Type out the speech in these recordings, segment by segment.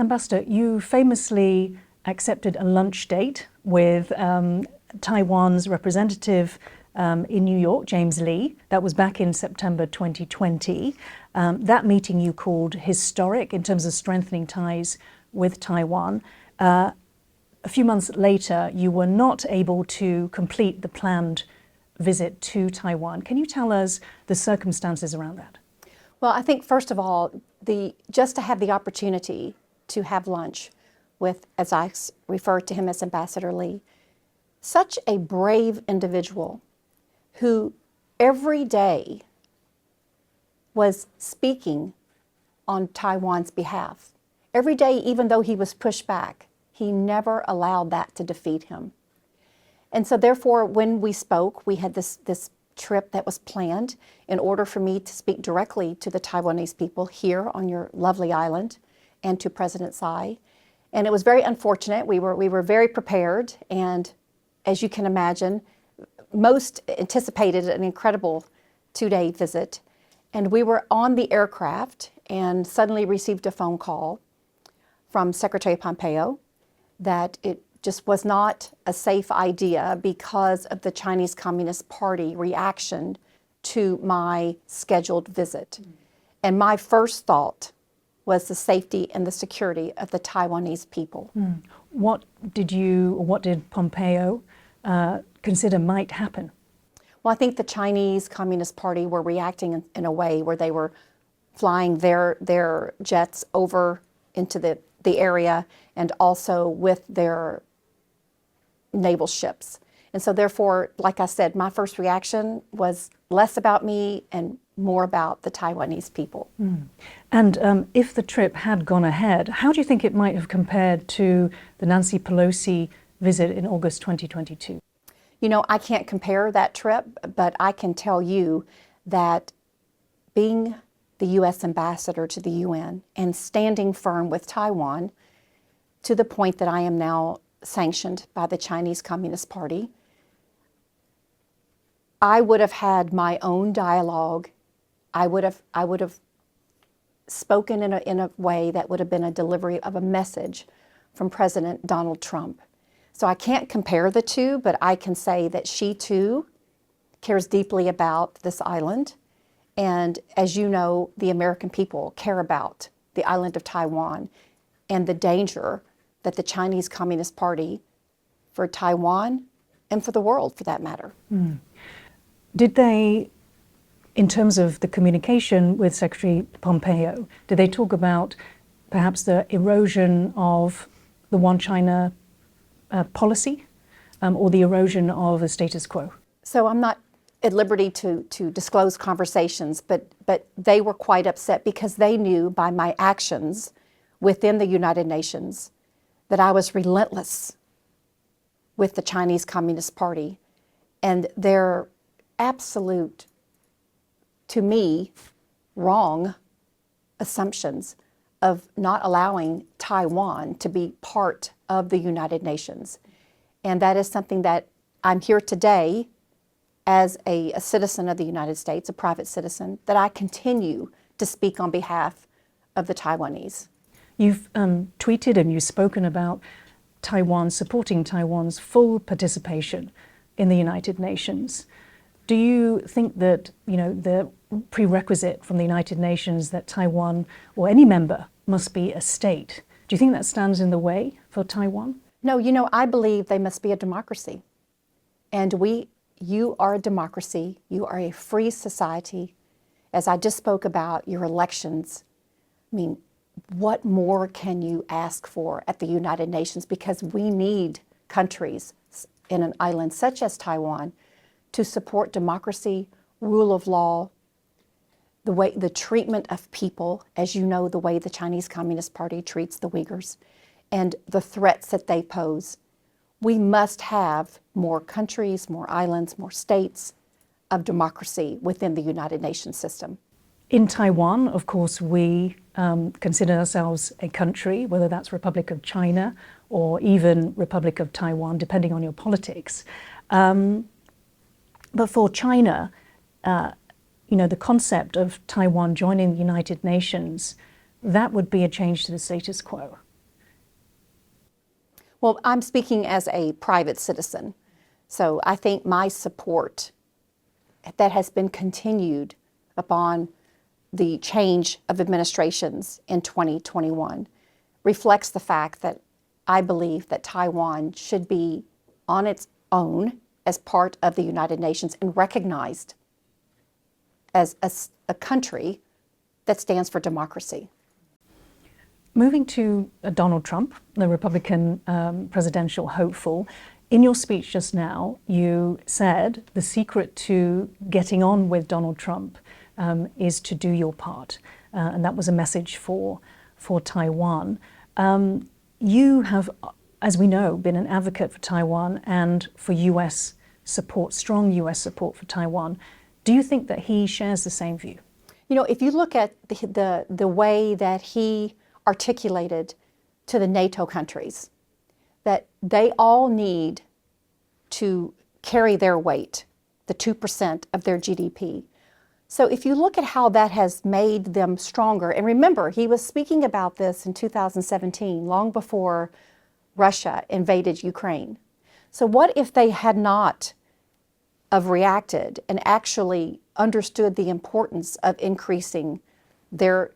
Ambassador, you famously accepted a lunch date with Taiwan's representative in New York, James Lee. That was back in September 2020. That meeting you called historic in terms of strengthening ties with Taiwan. A few months later, you were not able to complete the planned visit to Taiwan. Can you tell us the circumstances around that? Well, I think first of all, just to have the opportunity to have lunch with, as I refer to him as Ambassador Lee, such a brave individual who every day was speaking on Taiwan's behalf. Every day, even though he was pushed back, he never allowed that to defeat him. And so therefore, when we spoke, we had this trip that was planned in order for me to speak directly to the Taiwanese people here on your lovely island and to President Tsai. And it was very unfortunate. We were very prepared, and as you can imagine, most anticipated an incredible 2-day visit. And we were on the aircraft and suddenly received a phone call from Secretary Pompeo that it just was not a safe idea because of the Chinese Communist Party reaction to my scheduled visit. And my first thought was the safety and the security of the Taiwanese people. What did Pompeo consider might happen? Well, I think the Chinese Communist Party were reacting in a way where they were flying their jets over into the area and also with their naval ships. And so therefore, like I said, my first reaction was less about me and more about the Taiwanese people. And if the trip had gone ahead, how do you think it might have compared to the Nancy Pelosi visit in August 2022? You know, I can't compare that trip, but I can tell you that being the U.S. ambassador to the UN and standing firm with Taiwan to the point that I am now sanctioned by the Chinese Communist Party, I would have had my own dialogue. I would have spoken in a way that would have been a delivery of a message from President Donald Trump. So I can't compare the two, but I can say that she too cares deeply about this island. And as you know, the American people care about the island of Taiwan and the danger that the Chinese Communist Party for Taiwan and for the world, for that matter. Did they, in terms of the communication with Secretary Pompeo, did they talk about perhaps the erosion of the One China policy or the erosion of the status quo? So I'm not at liberty to disclose conversations, but they were quite upset because they knew by my actions within the United Nations that I was relentless with the Chinese Communist Party and their absolute, to me, wrong assumptions of not allowing Taiwan to be part of the United Nations. And that is something that I'm here today as a citizen of the United States, a private citizen, that I continue to speak on behalf of the Taiwanese. You've tweeted and you've spoken about Taiwan supporting Taiwan's full participation in the United Nations. Do you think that, the prerequisite from the United Nations that Taiwan or any member must be a state, do you think that stands in the way for Taiwan? No, I believe they must be a democracy. And you are a democracy, you are a free society. As I just spoke about your elections, I mean, what more can you ask for at the United Nations? Because we need countries in an island such as Taiwan to support democracy, rule of law, the treatment of people, as you know, the way the Chinese Communist Party treats the Uyghurs, and the threats that they pose. We must have more countries, more islands, more states of democracy within the United Nations system. In Taiwan, of course, we consider ourselves a country, whether that's Republic of China or even Republic of Taiwan, depending on your politics. But for China, the concept of Taiwan joining the United Nations, that would be a change to the status quo. Well, I'm speaking as a private citizen. So I think my support that has been continued upon the change of administrations in 2021 reflects the fact that I believe that Taiwan should be on its own as part of the United Nations and recognized as a country that stands for democracy. Moving to Donald Trump, the Republican presidential hopeful, in your speech just now, you said the secret to getting on with Donald Trump is to do your part. And that was a message for Taiwan. You have, as we know, been an advocate for Taiwan and for US support, strong US support for Taiwan. Do you think that he shares the same view? You know, if you look at the way that he articulated to the NATO countries, that they all need to carry their weight, the 2% of their GDP. So if you look at how that has made them stronger, and remember, he was speaking about this in 2017, long before Russia invaded Ukraine. So what if they had not have reacted and actually understood the importance of increasing their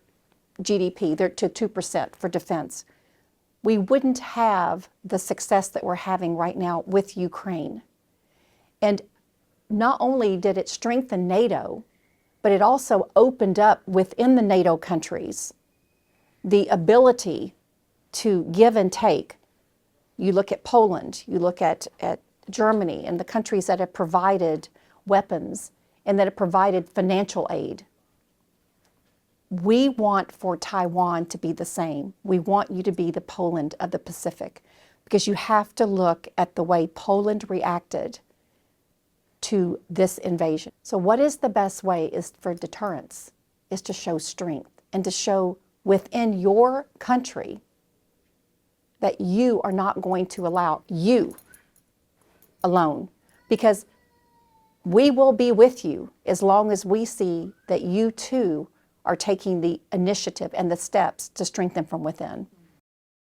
GDP to 2% for defense? We wouldn't have the success that we're having right now with Ukraine. And not only did it strengthen NATO, but it also opened up within the NATO countries the ability to give and take. You look at Poland, you look at Germany and the countries that have provided weapons and that have provided financial aid. We want for Taiwan to be the same. We want you to be the Poland of the Pacific, because you have to look at the way Poland reacted to this invasion. So what is the best way is for deterrence, is to show strength and to show within your country that you are not going to allow you alone, because we will be with you as long as we see that you too are taking the initiative and the steps to strengthen from within.